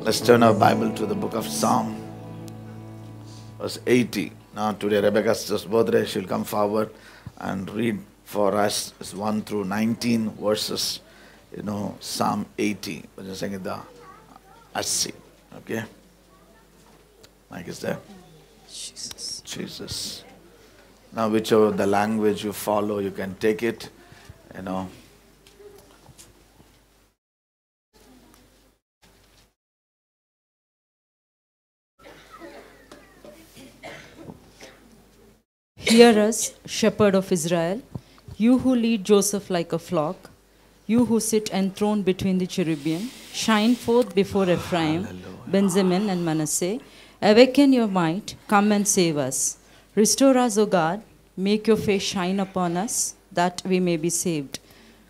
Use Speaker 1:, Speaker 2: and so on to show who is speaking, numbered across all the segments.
Speaker 1: Let's turn our Bible to the book of Psalm, verse 80. Now today Rebecca's just birthday. She'll come forward and read for us 1 through 19 verses. Psalm 80. We're just saying the Assi. Okay? Mike is there? Jesus. Now whichever the language you follow, you can take it.
Speaker 2: Hear us, shepherd of Israel, you who lead Joseph like a flock, you who sit enthroned between the cherubim, shine forth before Ephraim, Benjamin, and Manasseh. Awaken your might, come and save us. Restore us, O God, make your face shine upon us, that we may be saved.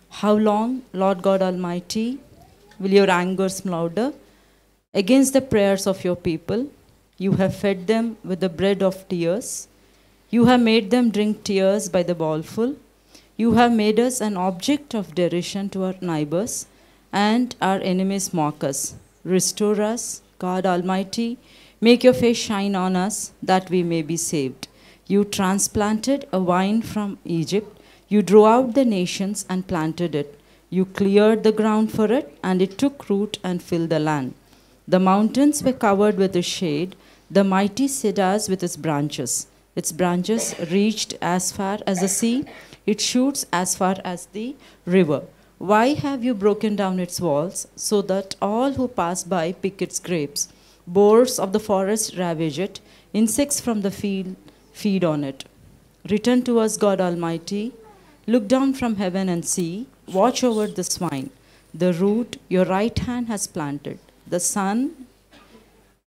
Speaker 2: How long, Lord God Almighty, will your anger smolder against the prayers of your people? You have fed them with the bread of tears. You have made them drink tears by the bowlful. You have made us an object of derision to our neighbors, and our enemies mock us. Restore us, God Almighty. Make your face shine on us, that we may be saved. You transplanted a vine from Egypt. You drew out the nations and planted it. You cleared the ground for it, and it took root and filled the land. The mountains were covered with its shade, the mighty cedars with its branches. Its branches reached as far as the sea, its shoots as far as the river. Why have you broken down its walls, so that all who pass by pick its grapes? Boars of the forest ravage it, insects from the field feed on it. Return to us, God Almighty. Look down from heaven and see. Watch over the swine. The root your right hand has planted. The son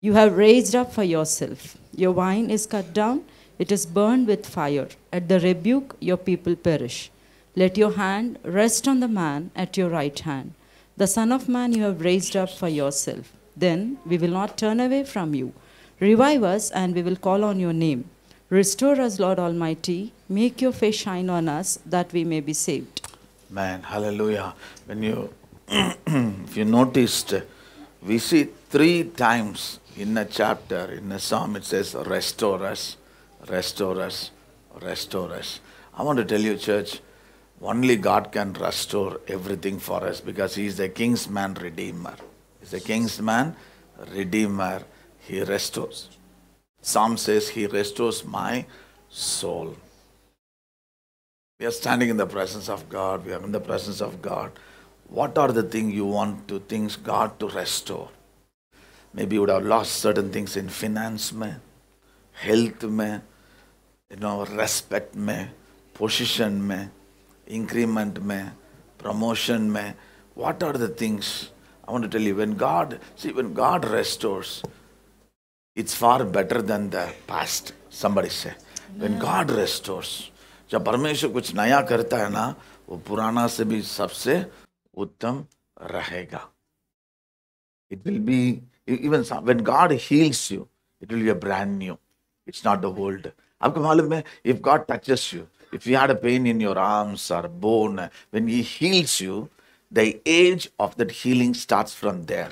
Speaker 2: you have raised up for yourself. Your vine is cut down. It is burned with fire. At the rebuke, your people perish. Let your hand rest on the man at your right hand, the Son of Man you have raised up for yourself. Then we will not turn away from you. Revive us, and we will call on your name. Restore us, Lord Almighty. Make your face shine on us, that we may be saved.
Speaker 1: Man, hallelujah. When you, if you noticed, we see 3 times in a chapter, in a psalm, it says, restore us. Restore us, restore us. I want to tell you, church, only God can restore everything for us because He is the King's man redeemer. He's the King's man redeemer. He restores. Psalm says, He restores my soul. We are standing in the presence of God. We are in the presence of God. What are the things you want God to restore? Maybe you would have lost certain things in finance, health में, respect में, position में, increment में, promotion में. What are the things? I want to tell you, when God restores, it's far better than the past. Somebody say, when God restores, जब परमेश्वर कुछ नया करता है ना, वो पुराना से भी सबसे उत्तम रहेगा. It will be, even when God heals you, it will be a brand new. It's not the old. आपको मालूम है, if God touches you, if you had a pain in your arms or bone, when He heals you, the age of that healing starts from there.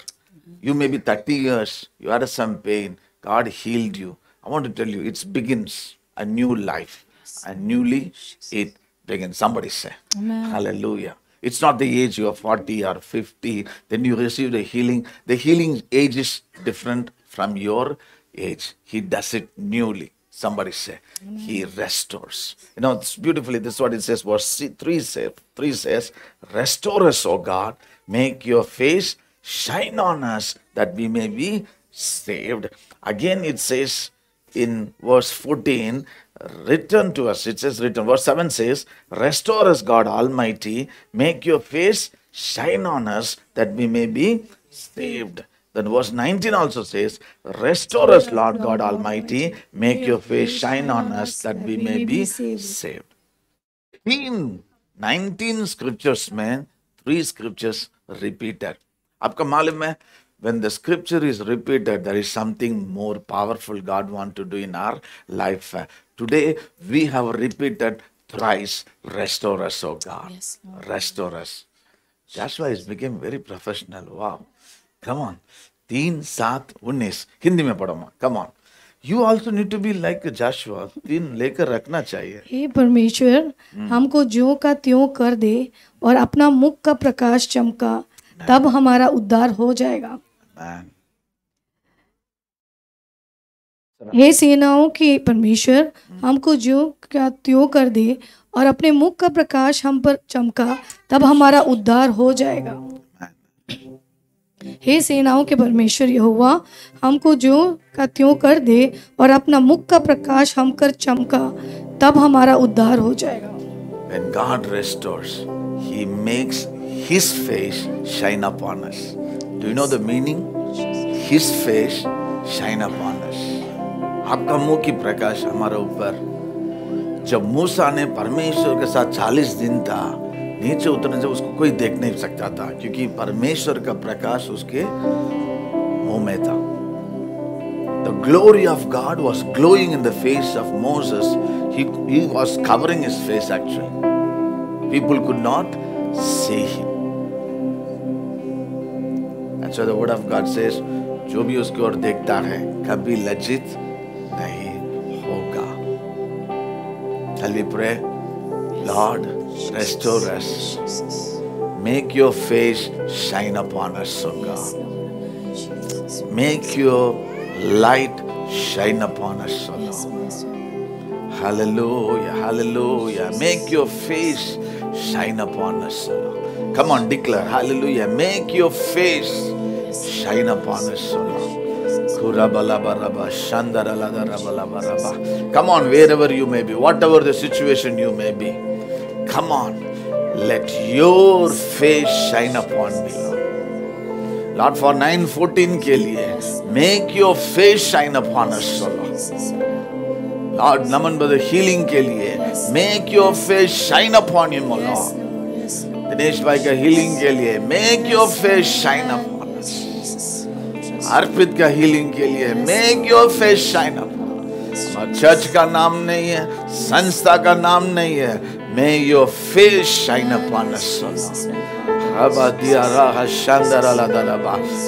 Speaker 1: You may be 30 years, you had some pain, God healed you. I want to tell you, it begins a new life. And newly it begins. Somebody say, Amen. Hallelujah. It's not the age you are 40 or 50, then you receive the healing. The healing age is different from your age. He does it newly. Somebody say, Amen. He restores. It's beautifully, this is what it says, verse 3 says, restore us, O God, make your face shine on us, that we may be saved. Again it says in verse 14, return to us. It says return. Verse 7 says, restore us, God Almighty, make your face shine on us, that we may be saved. Then verse 19 also says, restore us, Lord God Almighty, make your face shine on us, that we may be saved. In 19 scriptures, 3 scriptures repeated. आपका मालूम है, when the scripture is repeated, there is something more powerful God wants to do in our life. Today, we have repeated thrice, restore us, O God. Yes, restore us. Joshua has become very professional. Wow. Come on. 3:7-19 Hindi में पढ़ो माँ, come on. You also need to be like Joshua. 3 लेकर रखना चाहिए.
Speaker 3: हे परमेश्वर, हमको ज्यों का त्यों कर दे और अपना मुख का प्रकाश चमका, तब हमारा उद्धार हो जाएगा.
Speaker 1: Man.
Speaker 3: हे सेनाओं के परमेश्वर, हमको ज्यों का त्यों कर दे और अपने मुख का प्रकाश हम पर चमका, तब हमारा उद्धार हो जाएगा. हे सेनाओं के परमेश्वर यहोवा, हमको ज्यों का त्यों कर दे और अपना मुख का प्रकाश हम कर चमका, तब हमारा उद्धार हो जाएगा.
Speaker 1: When God restores, He makes His face shine upon us. Do you know the meaning? His face shine upon us. आपका मुंह की प्रकाश हमारे ऊपर. जब मूसा ने परमेश्वर के साथ 40 दिन था, नीचे उतरने से उसको कोई देख नहीं सकता था, क्योंकि परमेश्वर का प्रकाश उसके मुंह में था. The glory of God was glowing in the face of Moses. He was covering his face actually. People could not see him. That's why the word of God says, जो भी उसकी ओर देखता है कभी लज्जित नहीं होगा. Shall we pray? Lord, restore us. Make your face shine upon us, O God. Make your light shine upon us, O Lord. Hallelujah, hallelujah. Make your face shine upon us, O Lord. Come on, declare, hallelujah. Make your face shine upon us, O Lord. Come on, wherever you may be, whatever the situation you may be, come on, let your face shine upon me, Lord. Lord, for 9:14 के लिए, make your face shine upon us, O Lord. Lord, Naman brother healing के लिए, make your face shine upon him, O Lord. Dinesh भाई का healing के लिए, make your face shine upon us. अर्पित का healing के लिए, make your face shine upon us. और चर्च का नाम नहीं है, संस्था का नाम नहीं है. May your face shine upon us, O Lord.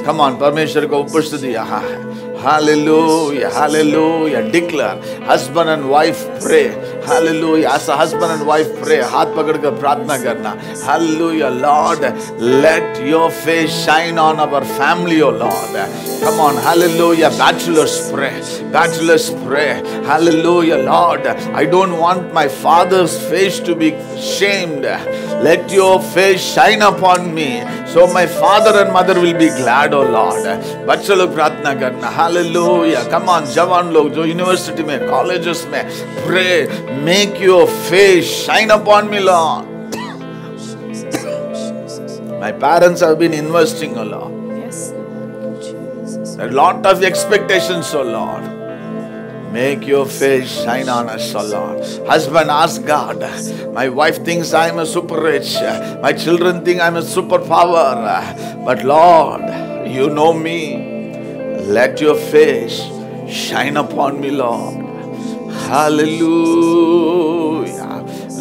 Speaker 1: Come on, परमेश्वर को उपस्थिति यहाँ है. Hallelujah, hallelujah. Declare, husband and wife pray. Hallelujah. As a husband and wife pray, हाथ पकड़कर प्रार्थना करना. Hallelujah, Lord, let your face shine on our family, O Lord. Come on, hallelujah. Bachelors pray. Bachelors pray. Hallelujah, Lord. I don't want my father's face to be shamed. Let your face shine upon me, so my father and mother will be glad, O Lord. बच्चे लोग प्रार्थना करना. Hallelujah. Come on, जवान लोग जो university में, colleges में pray. Make your face shine upon me, Lord. My parents have been investing, O Lord. There are a lot of expectations, O Lord. Make your face shine on us, O Lord. Husband, ask God. My wife thinks I am a super rich. My children think I am a superpower. But Lord, you know me. Let your face shine upon me, Lord. Hallelujah.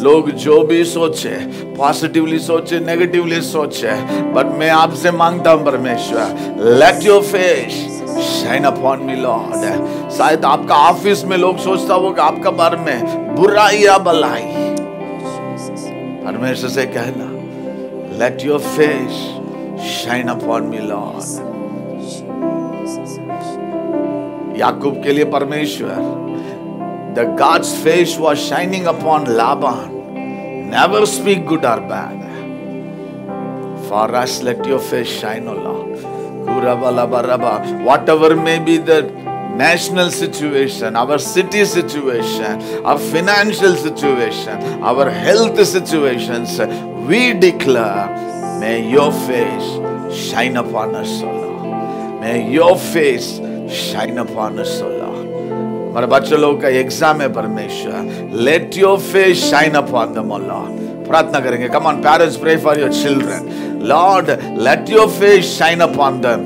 Speaker 1: लोग जो भी सोचे, positively सोचे, negatively सोचे, but मैं आपसे मांगता हूं परमेश्वर, let your face shine upon me Lord. शायद आपका ऑफिस में लोग सोचता होगा आपका बारे में बुराई या भलाई. परमेश्वर से कहना, let your face shine upon me lord. Yakub के लिए परमेश्वर, the God's face was shining upon Laban. Never speak good or bad. For us, let your face shine, O Lord. Whatever may be the national situation, our city situation, our financial situation, our health situations, we declare, may your face shine upon us, O Lord. May your face shine upon us, O Lord. हमारे बच्चे लोग का exam है परमेश्वर, let your face shine upon them, O Lord. प्रार्थना करेंगे. Come on parents, pray for your children. Lord, let your face shine upon them,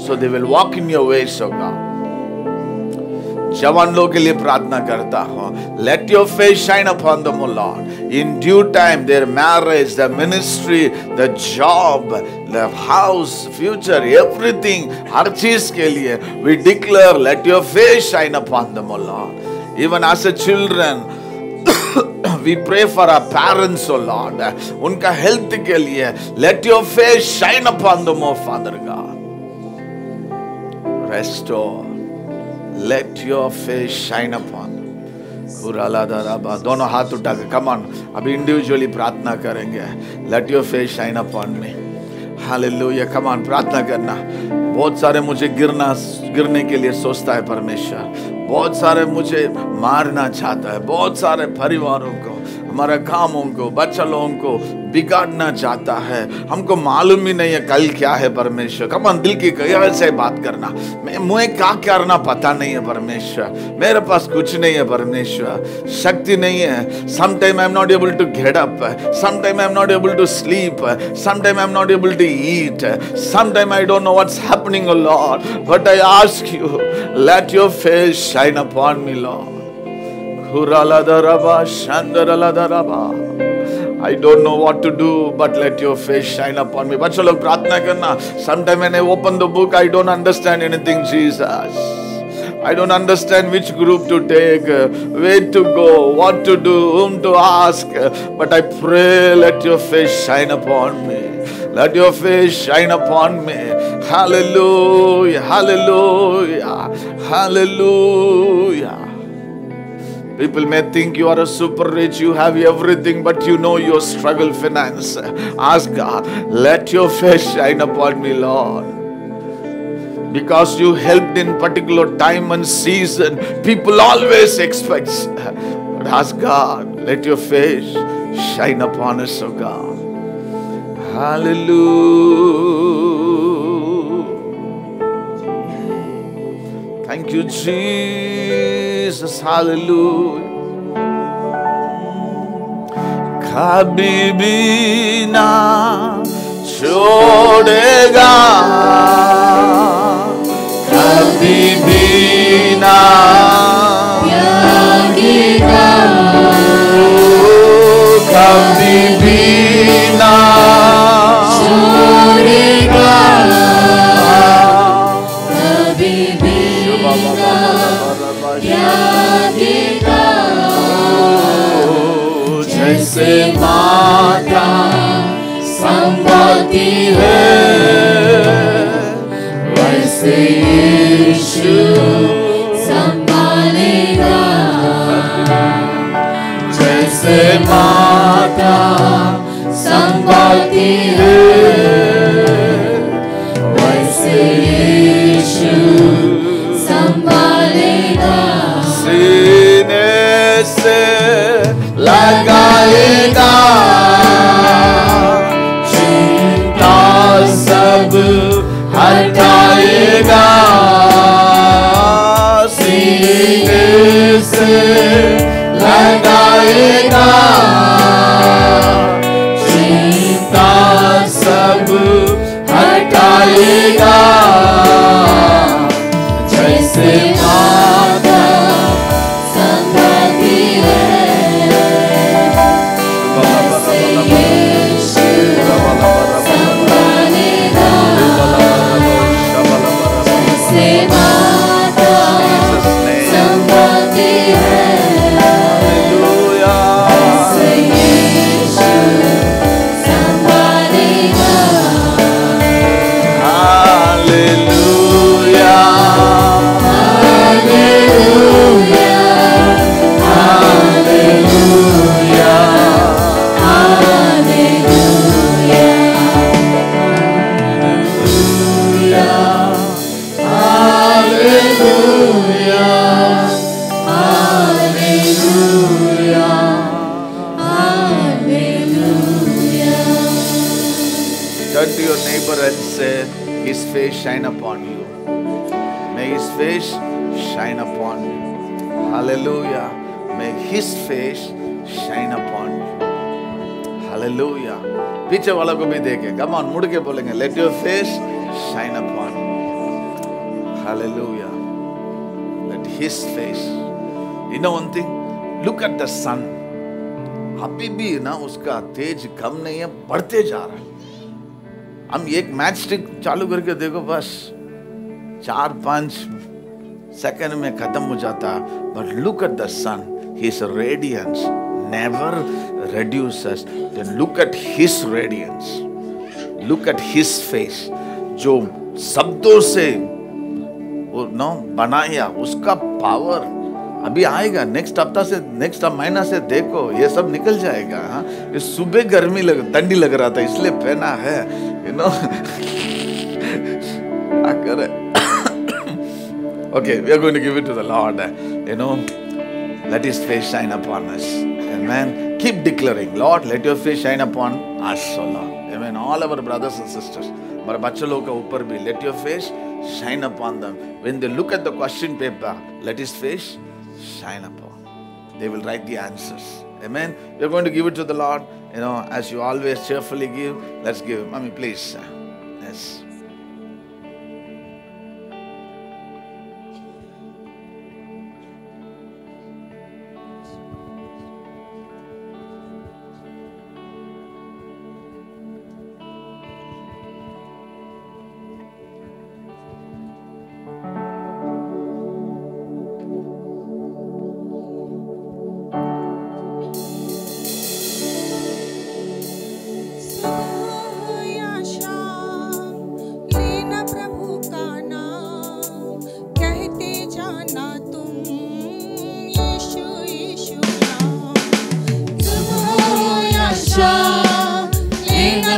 Speaker 1: so they will walk in your ways, O God. जवान लोग के लिए प्रार्थना करता हूँ. Let your face shine upon them, O Lord. In due time, their marriage, the ministry, the job, the house, future, everything, हर चीज के लिए we declare, let your face shine upon them, O Lord. Even as a children, we pray for our parents, O Lord. उनका health के लिए, let your face shine upon them, O Father God. Restore. Let your face shine upon them. दोनों हाथ उठा के, come on, अभी individually प्रार्थना करेंगे. Let your face shine upon me. Hallelujah. Come on, प्रार्थना करना. बहुत सारे मुझे गिरने के लिए सोचता है परमेश्वर. बहुत सारे मुझे मारना चाहता है. बहुत सारे परिवारों को, हमारे कामों को, बच्चों को बिगाड़ना चाहता है. हमको मालूम ही नहीं है कल क्या है परमेश्वर. कम ऑन, दिल की गहराई से बात करना. मुझे क्या करना पता नहीं है परमेश्वर. मेरे पास कुछ नहीं है परमेश्वर. शक्ति नहीं है. Sometime I am not able to get up. Sometime I am not able to sleep. Sometime I am not able to eat. Sometime I don't know what's happening, oh Lord. But I ask you, let your face shine upon me, Lord. I don't know what to do, but let your face shine upon me. बच्चों लोग प्रार्थना करना. Sometime when I open the book, I don't understand anything, Jesus. I don't understand which group to take, where to go, what to do, whom to ask. But I pray, let your face shine upon me. Let your face shine upon me. Hallelujah, hallelujah, hallelujah. People may think you are a super rich, you have everything, but you know your struggle finance. Ask God, let your face shine upon me, Lord. Because you helped in particular time and season, people always expect. But ask God, let your face shine upon us, oh God. Hallelujah. Thank you, Jesus. Hallelujah. कभी भी ना छोड़ेगा, कभी भी ना त्यागेगा, कभी भी ना छोड़ेगा, कभी भी ना त्यागेगा. जैसे माता संभालती है, वैसे यीशु संभालेगा. जैसे माता संभालती है, वैसे यीशु संभालेगा. सीने से लगाएगा, चिंता सब हटाएगा. सीने से लगाएगा, चिंता सब हटाएगा. जैसे माता संभालती है, वैसे यीशु संभालेगा. जैसे माता संभालती है, वैसे यीशु संभालेगा. Hallelujah, hallelujah, hallelujah, hallelujah, hallelujah, hallelujah, hallelujah. Turn to your neighbor and say, His face shine upon you. May His face shine upon you. Hallelujah. May His face shine upon you. Hallelujah. पीछे वाला को भी देखे. Come on, मुड़ के बोलेंगे. Let your face shine upon you. Hallelujah. Let His face. You know one thing? Look at the sun. अभी भी ना उसका तेज कम नहीं है, बढ़ते जा रहा है. हम एक मैच स्टिक चालू करके देखो, बस 4-5 सेकंड में खत्म हो जाता है. But look at the sun. His radiance never reduces. Then look at His radiance. Look at His face. जो शब्दों से वो ना बनाया, उसका पावर अभी आएगा. नेक्स्ट हफ्ता से, नेक्स्ट महीना से देखो, ये सब निकल जाएगा. ये सुबह गर्मी ठंडी लग रहा था, इसलिए पहना है. यू नो क्या करे. Okay, we are going to give it to the Lord. You know, let His face shine upon us. Amen. Keep declaring, Lord, let your face shine upon us, O Lord. Amen. All our brothers and sisters. हमारे बच्चों लोगों के ऊपर भी let your face shine upon them. When they look at the question paper, let His face shine upon. They will write the answers. Amen. We are going to give it to the Lord. You know, as you always cheerfully give, let's give. Mommy, please. Yes.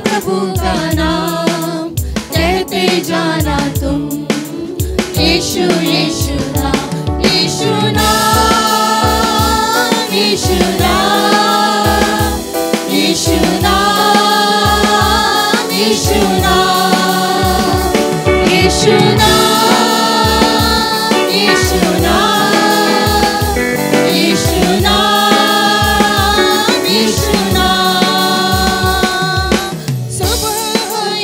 Speaker 4: प्रभु का नाम कहते जाना तुम. यीशु यीशु नाम, यीशु नाम, यीशु नाम, यीशु नाम, यीशु नाम, यीशु नाम, यीशु नाम, यीशु नाम, यीशु नाम. सुबह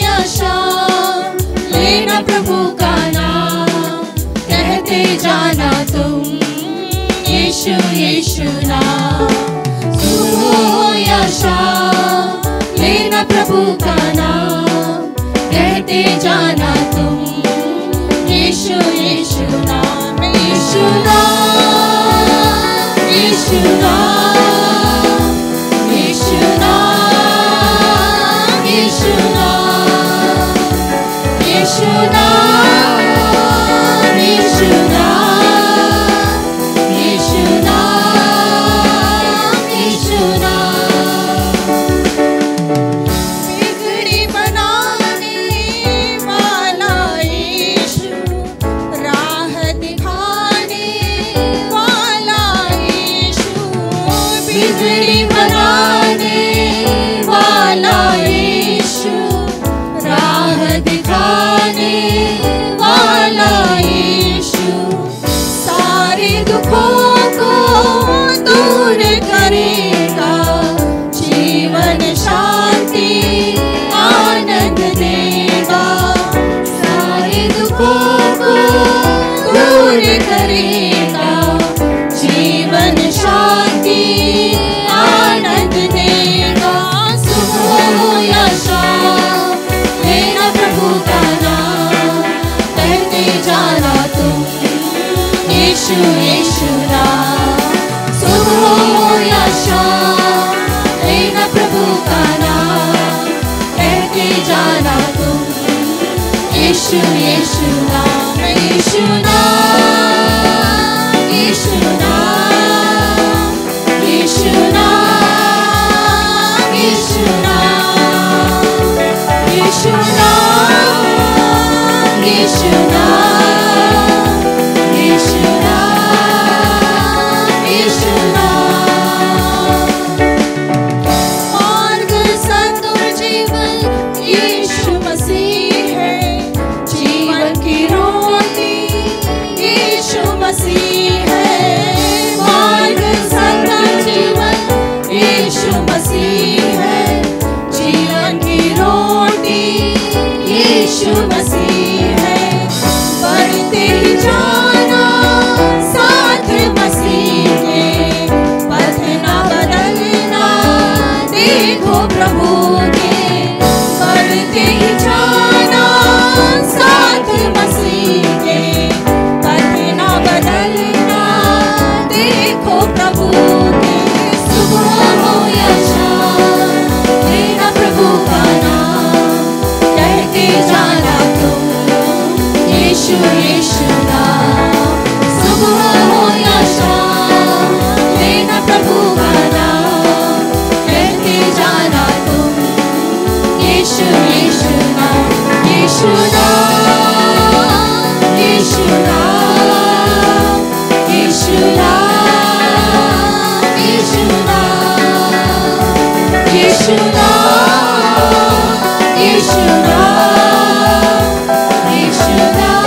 Speaker 4: या शाम लेना प्रभु का नाम कहते जाना तुम. यीशु यीशु नाम. सुबह या शाम लेना प्रभु का नाम कहते जाना तुम. यीशु यीशु नाम, यीशु नाम, यीशु नाम, यीशु नाम, यीशु नाम, यीशु नाम, यीशु नाम, यीशु नाम, यीशु नाम. बिगड़ी बनाने वाला यीशु, राह दिखाने वाला यीशु. बिगड़ी बनाने वाला यीशु, राह दिखाने वाला यीशु. सारे दुखों को दूर करेगा, जीवन शांति आनंद देगा. सारे दुखों को दूर करेगा, जीवन शांति आनंद देगा. सुबह या शाम लेना प्रभु का नाम कहते जाना तुम. यीशु यीशु नाम. सुबह या शाम लेना प्रभु का नाम कहते जाना तुम. यीशु यीशु नाम, यीशु नाम, यीशु नाम, यीशु नाम, यीशु नाम, यीशु नाम, यीशु नाम, यीशु नाम, यीशु नाम. मार्ग सत्य और जीवन यीशु मसीह है. जीवन की रोटी यीशु मसीह है. मार्ग सत्य और जीवन यीशु मसीह है. जीवन की रोटी यीशु मसीह है. यीशु यीशु नाम, सुबह हो या शाम, लेना प्रभु का नाम, कहते जाना तुम, यीशु यीशु नाम, यीशु नाम, यीशु नाम, यीशु नाम, यीशु नाम, यीशु नाम, यीशु नाम, यीशु नाम,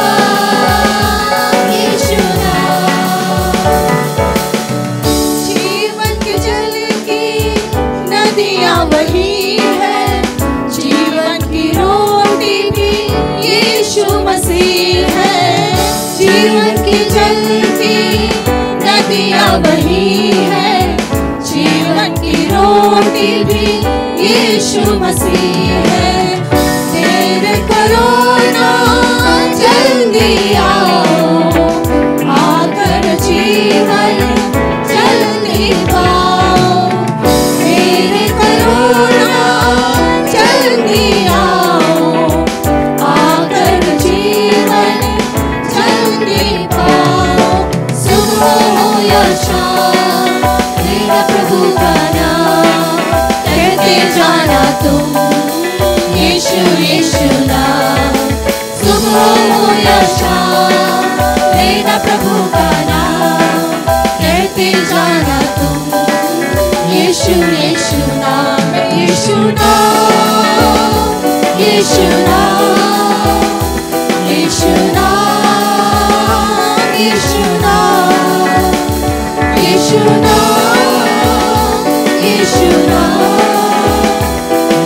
Speaker 4: यीशु नाम। जीवन के जल की नदियाँ वही है, जीवन की रोटी भी यीशु मसीह है। जीवन की जल की नदियाँ वही है, जीवन की रोटी भी यीशु मसीह है। देर करो ना जल्दी आओ, आकर जीवन जल्दी पाओ। देर करो ना जल्दी आओ, आकर जीवन जल्दी पाओ। सुबह हो या शाम, मेरा प्रभु का नाम, कहते जाना तुम, यीशु यीशु नाम। सुबह हो या शाम, मेरा प्रभु का नाम, कहते जाना तुम, यीशु यीशु नाम, यीशु नाम, यीशु नाम, यीशु नाम, यीशु नाम, यीशु नाम, यीशु नाम,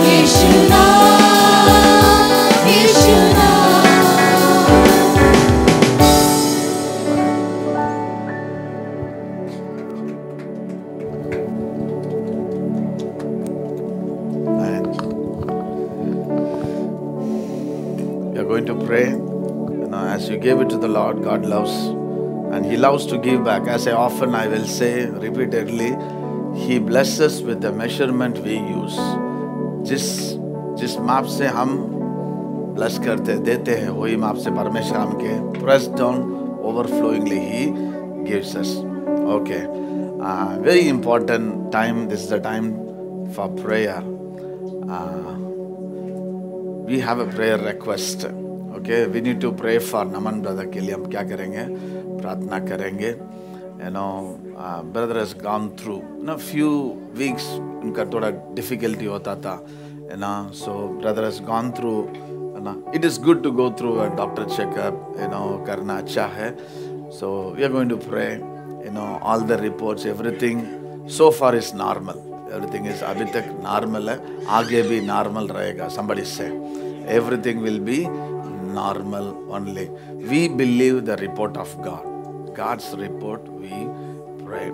Speaker 4: यीशु नाम, यीशु नाम।
Speaker 1: And we are going to pray. As you gave it to the Lord, God loves, and He loves to give back. As I often I will say repeatedly, He blesses with the measurement we use. जिस माप से हम bless करते देते हैं, वही माप से परमेश्वर हमके pressed down overflowingly He gives us. Okay, very important time. This is the time for prayer. We have a prayer request. Okay, we need to pray for Naman brother के लिए हम क्या करेंगे, प्रार्थना करेंगे. Brother has gone through few weeks, उनका थोड़ा difficulty होता था, so brother has gone through. It is good to go through a doctor checkup, करना अच्छा है. So we are going to pray. All the reports, everything so far is normal. Everything is अभी तक normal है, आगे भी normal रहेगा. Somebody say, everything will be normal only. We believe the report of God. God's report we pray.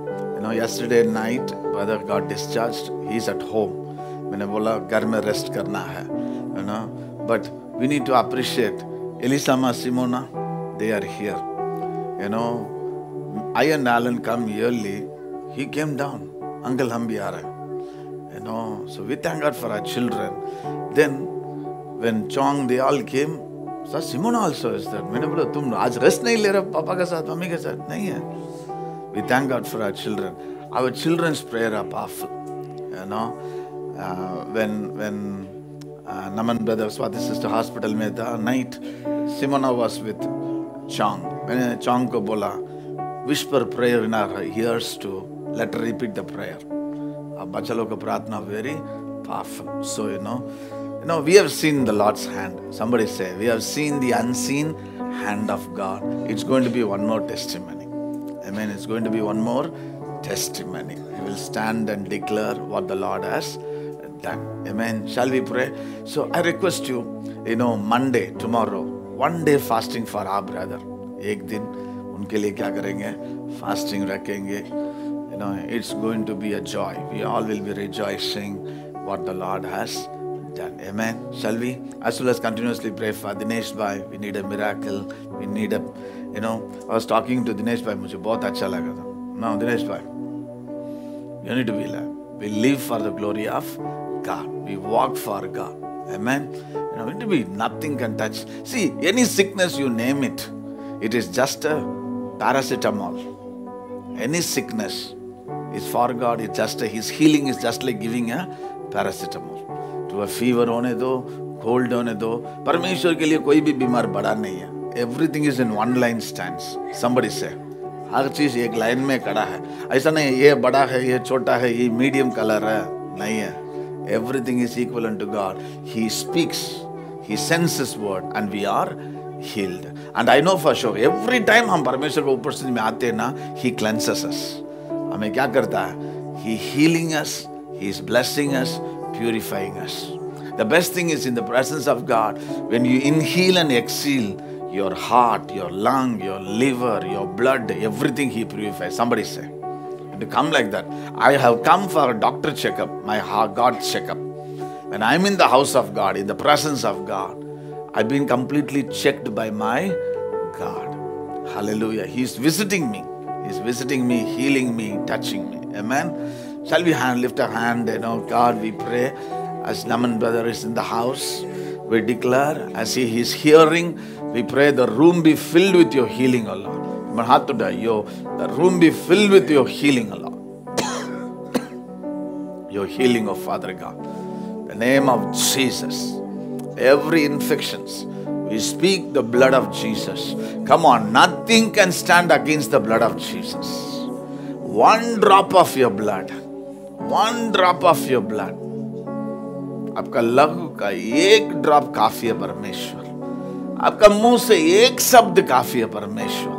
Speaker 1: Yesterday night brother got discharged. He's at home. मैंने बोला घर में रेस्ट करना है, but we need to appreciate Elisama, Simona, they are here. I and Alan come yearly. He came down. Uncle हम भी आ रहे हैं. So we thank God for our children. Then when Chong they all came, so Simona also is there. मैंने बोला तुम आज rest नहीं ले रहे पापा के साथ, मम्मी के साथ? नहीं है. We thank God for our children. Our children's prayer are powerful. When Naman brother Swati sister hospital में था, night Simona was with Chong. मैंने Chong को बोला whisper prayer in our ears to let her repeat the prayer. अब बच्चा लोग का प्रार्थना very powerful. So we have seen the Lord's hand. Somebody say, we have seen the unseen hand of God. It's going to be one more testimony. Amen. It's going to be one more testimony. We will stand and declare what the Lord has done. Amen. Shall we pray? So I request you, Monday, tomorrow, one day fasting for our brother. एक दिन उनके लिए क्या करेंगे? Fasting रखेंगे. It's going to be a joy. We all will be rejoicing what the Lord has done. Amen. Shall we? As well as continuously pray for Dinesh Bhai. We need a miracle. We need a, I was talking to Dinesh Bhai. मुझे बहुत अच्छा लगा था. Now Dinesh Bhai, you need to be like, we live for the glory of God. We walk for God. Amen. You know, it will be nothing can touch. See, any sickness you name it, it is just a paracetamol. Any sickness is for God. It's just His healing is just like giving a paracetamol. To a fever होने दो, cold होने दो. परमेश्वर के लिए कोई भी बीमार बड़ा नहीं है. Everything is in one line stance. Somebody say. हर चीज एक लाइन में खड़ा है. ऐसा नहीं ये बड़ा है, ये छोटा है, ये मीडियम कलर है. नहीं है. Everything is equivalent to God. He speaks, He sends His word, and we are healed. And I know for sure, every time हम परमेश्वर के उपस्थिति में आते हैं ना, He cleanses us. हमें क्या करता है? He healing us, He is blessing us, purifying us. The best thing is in the presence of God, when you inhale and exhale, your heart, your lung, your liver, your blood, everything He purifies. Somebody say. To come like that. I have come for a doctor checkup, my heart, God's checkup. When I'm in the house of God, in the presence of God, I've been completely checked by my God. Hallelujah. He's visiting me. He's visiting me, healing me, touching me. Amen. Shall we lift our hand, God, we pray. As Naman brother is in the house, we declare, as he is hearing, we pray the room be filled with your healing, O Lord. The room be filled with your healing, O Lord. Your healing, O Father God. The name of Jesus. Every infections, we speak the blood of Jesus. Come on, nothing can stand against the blood of Jesus. One drop of your blood. One drop of your blood. आपका लहू का एक drop काफी है परमेश्वर. आपका मुंह से एक शब्द काफी है परमेश्वर.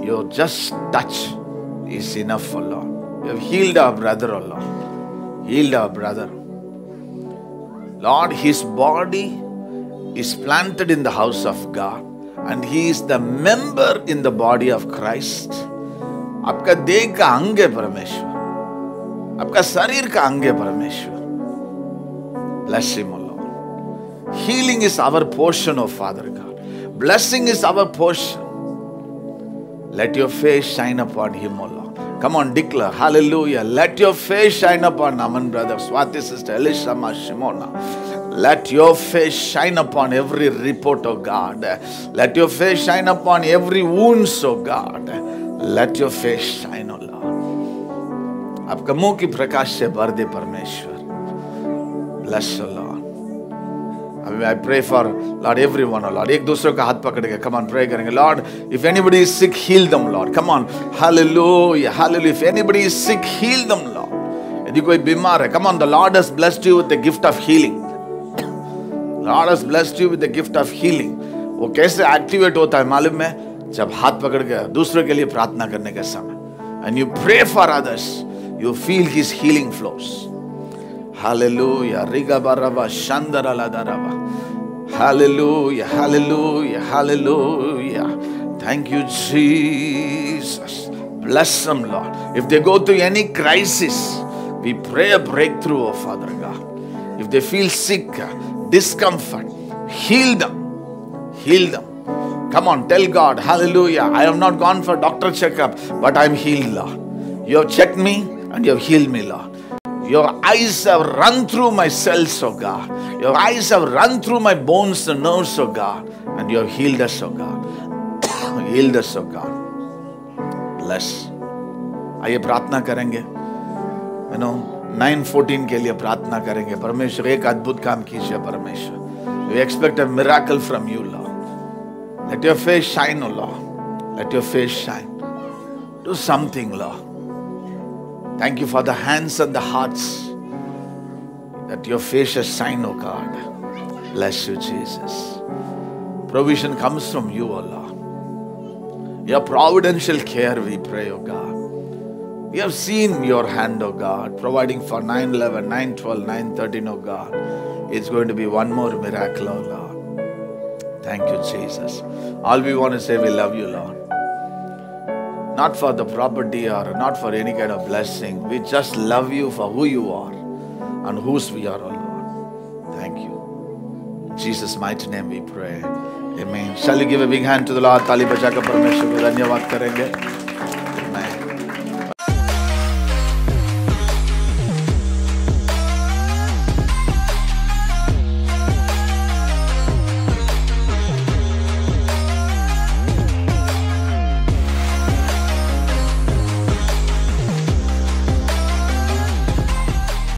Speaker 1: Your just touch is enough, O Lord. You have healed our brother, O Lord. Healed our brother. Lord, his body is planted in the house of God and he is the member in the body of Christ. आपका देह का अंग है परमेश्वर. आपका शरीर का अंग है परमेश्वर. Bless him, O Lord. Healing is our portion, O Father God. Blessing is our portion. Let your face shine upon him, O Lord. Come on, declare. Hallelujah. Let your face shine upon Naman brother, Swati sister, Elishama, Shimona. Let your face shine upon every report, O God. Let your face shine upon every wound, O God. Let your face shine, O Lord. आपका मुंह की प्रकाश से भर दे परमेश्वर. Bless the Lord. I pray for Lord everyone, oh Lord. एक दूसरे का हाथ पकड़ के come on pray करेंगे. Lord, if anybody is sick, heal them, Lord. Come on, hallelujah, hallelujah. If anybody is sick, heal them, Lord. यदि कोई बीमार है, come on, the Lord has blessed you with the gift of healing. Lord has blessed you with the gift of healing. वो कैसे activate होता है मालूम है? जब हाथ पकड़ के दूसरे के लिए प्रार्थना करने के समय. And you pray for others, you feel His healing flows. Hallelujah. Riga baraba shandara ladaraba. Hallelujah. Hallelujah. Hallelujah. Thank you, Jesus. Bless them, Lord. If they go through any crisis, we pray a breakthrough, oh Father God. If they feel sick, discomfort, heal them. Heal them. Come on, tell God, hallelujah. I have not gone for doctor checkup, but I am healed, Lord. You have checked me and you have healed me, Lord. Your eyes have run through my cells, oh God. Your eyes have run through my bones and nerves, oh God. And you have healed us, oh God. Healed us, oh God. Bless. आइए प्रार्थना करेंगे. 9:14 के लिए प्रार्थना करेंगे. परमेश्वर एक अद्भुत काम कीजिए परमेश्वर. We expect a miracle from you, Lord. Let your face shine, oh Lord. Let your face shine. Do something, Lord. Thank you for the hands and the hearts that your face shine, oh God. Bless you, Jesus. Provision comes from you, oh Lord. Your providential care, we pray, oh God. We have seen your hand, oh God, providing for 9/11, 9/12, 9/13, oh God. It's going to be one more miracle, oh Lord. Thank you, Jesus. All we want to say, we love you, Lord. Not for the property or not for any kind of blessing. We just love you for who you are and whose we are, oh Lord. Thank you. In Jesus' mighty name we pray. Amen. Shall we give a big hand to the Lord? ताली बजाकर परमेश्वर को धन्यवाद करेंगे.